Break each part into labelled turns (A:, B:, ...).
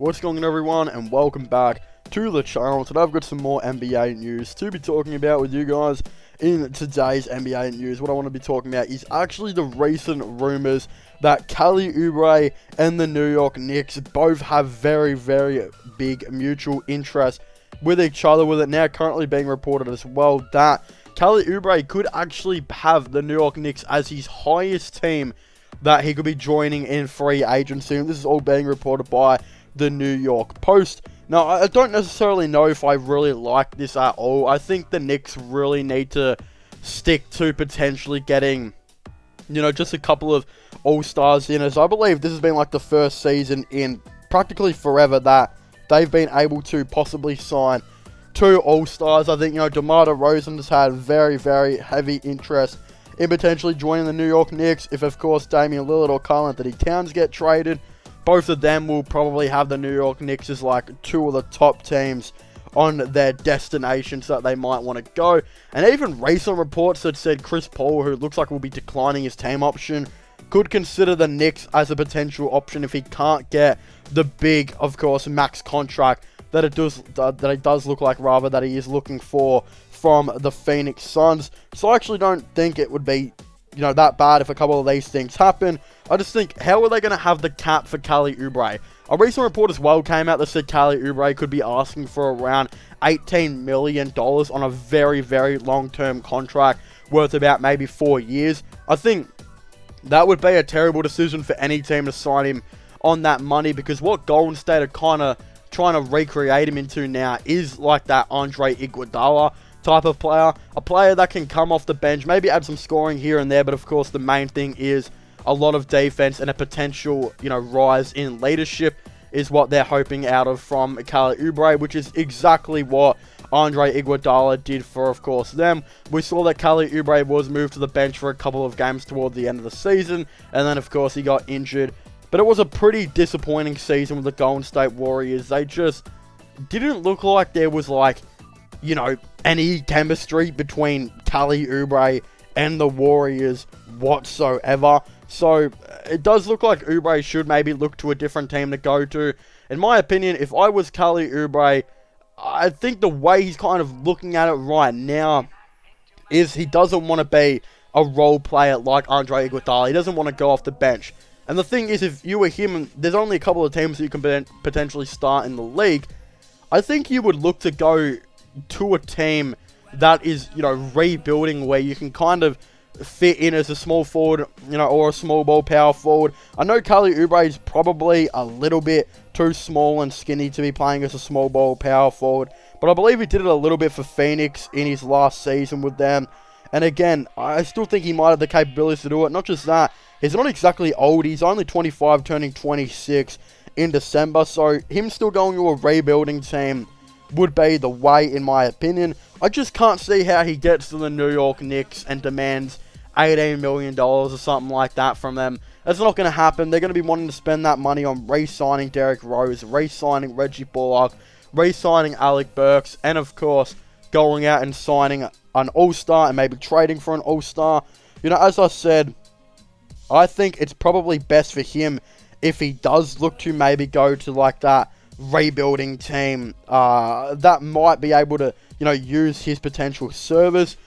A: What's going on, everyone, and welcome back to the channel. Today I've got some more NBA news to be talking about with you guys. In today's NBA news, what I want to be talking about is actually the recent rumors that Kelly Oubre and the New York Knicks both have very, very big mutual interest with each other, with it now currently being reported as well that Kelly Oubre could actually have the New York Knicks as his highest team that he could be joining in free agency. And this is all being reported by the New York Post. Now, I don't necessarily know if I really like this at all. I think the Knicks really need to stick to potentially getting, just a couple of All-Stars in, as I believe this has been like the first season in practically forever that they've been able to possibly sign two All-Stars. I think, DeMar DeRozan has had very, very heavy interest in potentially joining the New York Knicks. If, of course, Damian Lillard or Karl Anthony Towns get traded, both of them will probably have the New York Knicks as like two of the top teams on their destinations that they might want to go. And even recent reports that said Chris Paul, who looks like will be declining his team option, could consider the Knicks as a potential option if he can't get the big, of course, max contract that it does look like, rather, that he is looking for from the Phoenix Suns. So I actually don't think it would be that bad if a couple of these things happen. I just think, how are they going to have the cap for Kelly Oubre? A recent report as well came out that said Kelly Oubre could be asking for around $18 million on a very, very long-term contract worth about maybe 4 years. I think that would be a terrible decision for any team to sign him on that money, because what Golden State are kind of trying to recreate him into now is like that Andre Iguodala type of player, a player that can come off the bench, maybe add some scoring here and there, but of course the main thing is a lot of defense and a potential, rise in leadership is what they're hoping out of from Kelly Oubre, which is exactly what Andre Iguodala did for, of course, them. We saw that Kelly Oubre was moved to the bench for a couple of games toward the end of the season, and then of course he got injured. But it was a pretty disappointing season with the Golden State Warriors. They just didn't look like there was any chemistry between Kelly Oubre and the Warriors whatsoever. So it does look like Oubre should maybe look to a different team to go to. In my opinion, if I was Kelly Oubre, I think the way he's kind of looking at it right now is he doesn't want to be a role player like Andre Iguodala. He doesn't want to go off the bench. And the thing is, if you were him, there's only a couple of teams that you can potentially start in the league. I think you would look to go to a team that is, rebuilding, where you can kind of fit in as a small forward, or a small ball power forward. I know Kelly Oubre is probably a little bit too small and skinny to be playing as a small ball power forward, but I believe he did it a little bit for Phoenix in his last season with them. And again, I still think he might have the capabilities to do it. Not just that, he's not exactly old. He's only 25, turning 26 in December. So him still going to a rebuilding team would be the way, in my opinion. I just can't see how he gets to the New York Knicks and demands $18 million or something like that from them. That's not going to happen. They're going to be wanting to spend that money on re-signing Derrick Rose, re-signing Reggie Bullock, re-signing Alec Burks, and of course, going out and signing an All-Star and maybe trading for an All-Star. As I said, I think it's probably best for him if he does look to maybe go to like that rebuilding team that might be able to, use his potential service.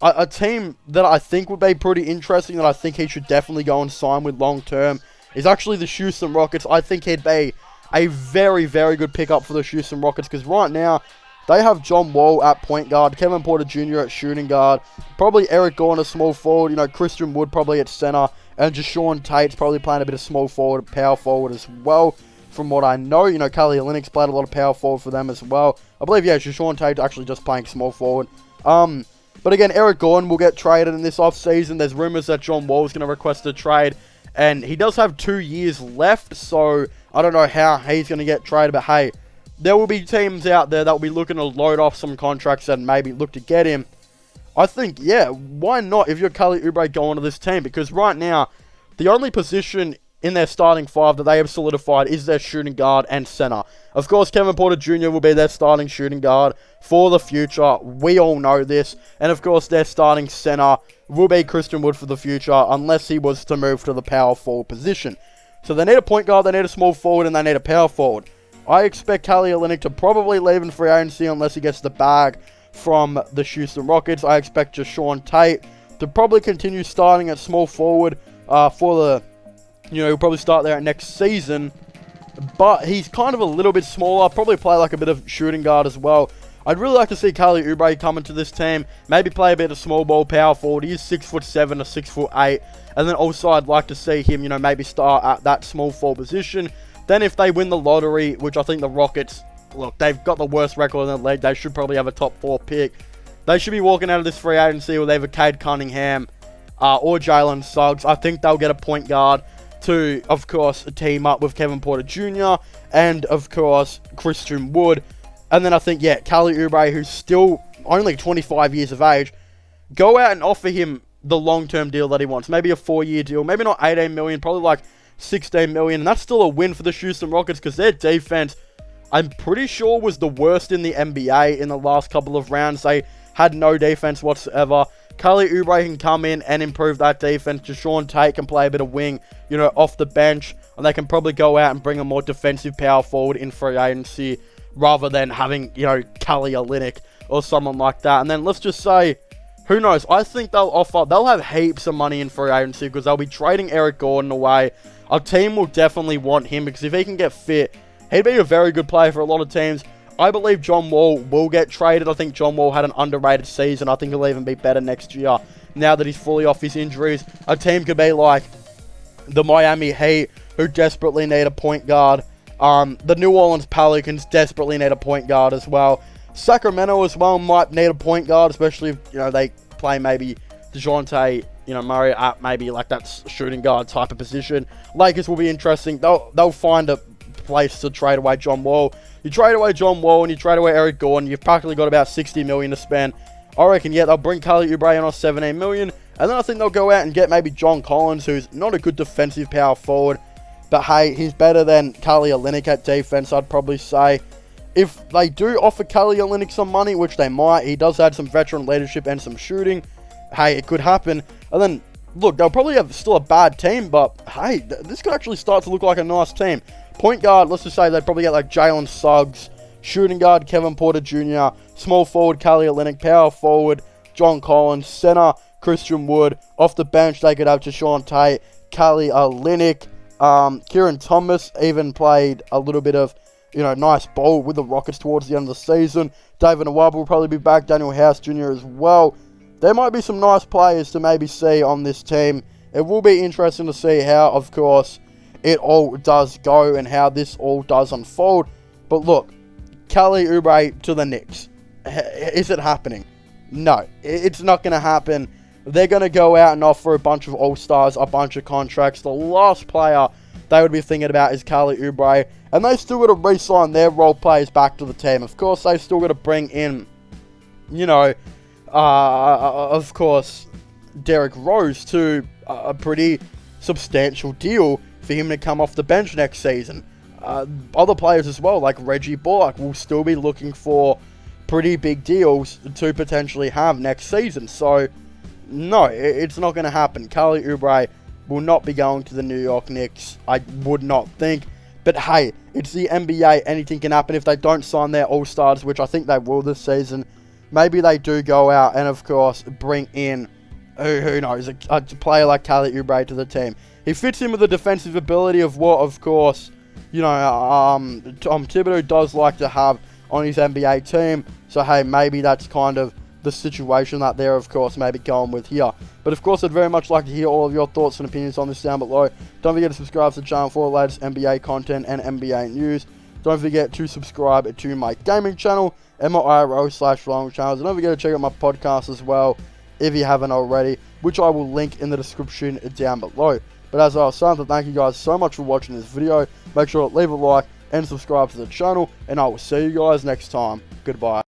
A: A team that I think would be pretty interesting, that I think he should definitely go and sign with long term, is actually the Houston Rockets. I think he'd be a very, very good pickup for the Houston Rockets, because right now they have John Wall at point guard, Kevin Porter Jr. at shooting guard, probably Eric Gordon a small forward, Christian Wood probably at center, and Jashawn Tate's probably playing a bit of small forward, power forward as well. From what I know, Kelly Olynyk's played a lot of power forward for them as well. I believe, Jashawn Tate actually just playing small forward. But again, Eric Gordon will get traded in this offseason. There's rumors that John Wall is going to request a trade, and he does have 2 years left, so I don't know how he's going to get traded, but hey, there will be teams out there that will be looking to load off some contracts and maybe look to get him. I think, why not if you're Kelly Oubre going to this team? Because right now, the only position in their starting five that they have solidified is their shooting guard and center. Of course, Kevin Porter Jr. will be their starting shooting guard for the future. We all know this. And of course, their starting center will be Christian Wood for the future, unless he was to move to the power forward position. So they need a point guard, they need a small forward, and they need a power forward. I expect Kelly Olynyk to probably leave in free agency unless he gets the bag from the Houston Rockets. I expect Jae'Sean Tate to probably continue starting at small forward for the, he'll probably start there next season. But he's kind of a little bit smaller, probably play like a bit of shooting guard as well. I'd really like to see Kelly Oubre come into this team, maybe play a bit of small ball power forward. He is 6'7" or 6'8", and then also I'd like to see him, maybe start at that small forward position. Then if they win the lottery, which I think the Rockets, look, they've got the worst record in the league, they should probably have a top 4 pick. They should be walking out of this free agency with either Cade Cunningham or Jalen Suggs. I think they'll get a point guard to, of course, team up with Kevin Porter Jr. and, of course, Christian Wood. And then I think, Kelly Oubre, who's still only 25 years of age, go out and offer him the long-term deal that he wants. Maybe a 4-year deal, maybe not 18 million, probably like 16 million. And that's still a win for the Houston Rockets because their defense, I'm pretty sure, was the worst in the NBA in the last couple of rounds. They had no defense whatsoever. Kelly Oubre can come in and improve that defense. Jae'Sean Tate can play a bit of wing, off the bench. And they can probably go out and bring a more defensive power forward in free agency rather than having, Kelly Olynyk or someone like that. And then let's just say, who knows? I think they'll have heaps of money in free agency because they'll be trading Eric Gordon away. Our team will definitely want him because if he can get fit, he'd be a very good player for a lot of teams. I believe John Wall will get traded. I think John Wall had an underrated season. I think he'll even be better next year now that he's fully off his injuries. A team could be like the Miami Heat, who desperately need a point guard. The New Orleans Pelicans desperately need a point guard as well. Sacramento as well might need a point guard, especially if, they play maybe DeJounte, Murray at maybe like that shooting guard type of position. Lakers will be interesting. They'll find a place to trade away John Wall. You trade away John Wall and you trade away Eric Gordon, you've practically got about 60 million to spend. I reckon, they'll bring Kelly Oubre in on 17 million. And then I think they'll go out and get maybe John Collins, who's not a good defensive power forward. But hey, he's better than Kelly Olynyk at defense, I'd probably say. If they do offer Kelly Olynyk some money, which they might, he does have some veteran leadership and some shooting. Hey, it could happen. And then, look, they'll probably have still a bad team, but hey, this could actually start to look like a nice team. Point guard, let's just say they'd probably get like Jalen Suggs. Shooting guard, Kevin Porter Jr. Small forward, Kelly Olynyk. Power forward, John Collins. Center, Christian Wood. Off the bench, they could have Jae'Sean Tate, Kelly Olynyk. Kieran Thomas even played a little bit of, nice ball with the Rockets towards the end of the season. David Oubre will probably be back. Daniel House Jr. as well. There might be some nice players to maybe see on this team. It will be interesting to see how, of course, it all does go and how this all does unfold. But look, Kelly Oubre to the Knicks. Is it happening? No, it's not going to happen. They're going to go out and offer a bunch of all-stars, a bunch of contracts. The last player they would be thinking about is Kelly Oubre. And they still got to re-sign their role players back to the team. Of course, they still got to bring in, of course, Derrick Rose to a pretty substantial deal for him to come off the bench next season. Other players as well, like Reggie Bullock, will still be looking for pretty big deals to potentially have next season. So, no, it's not going to happen. Kelly Oubre will not be going to the New York Knicks, I would not think. But hey, it's the NBA. Anything can happen if they don't sign their all-stars, which I think they will this season. Maybe they do go out and, of course, bring in, who knows, a player like Kelly Oubre to the team. He fits in with the defensive ability of what, of course, Tom Thibodeau does like to have on his NBA team. So, hey, maybe that's kind of the situation that they're, of course, maybe going with here. But, of course, I'd very much like to hear all of your thoughts and opinions on this down below. Don't forget to subscribe to the channel for the latest NBA content and NBA news. Don't forget to subscribe to my gaming channel and my IRL/vlogging channels. And don't forget to check out my podcast as well if you haven't already, which I will link in the description down below. But as I was saying, thank you guys so much for watching this video. Make sure to leave a like and subscribe to the channel, and I will see you guys next time. Goodbye.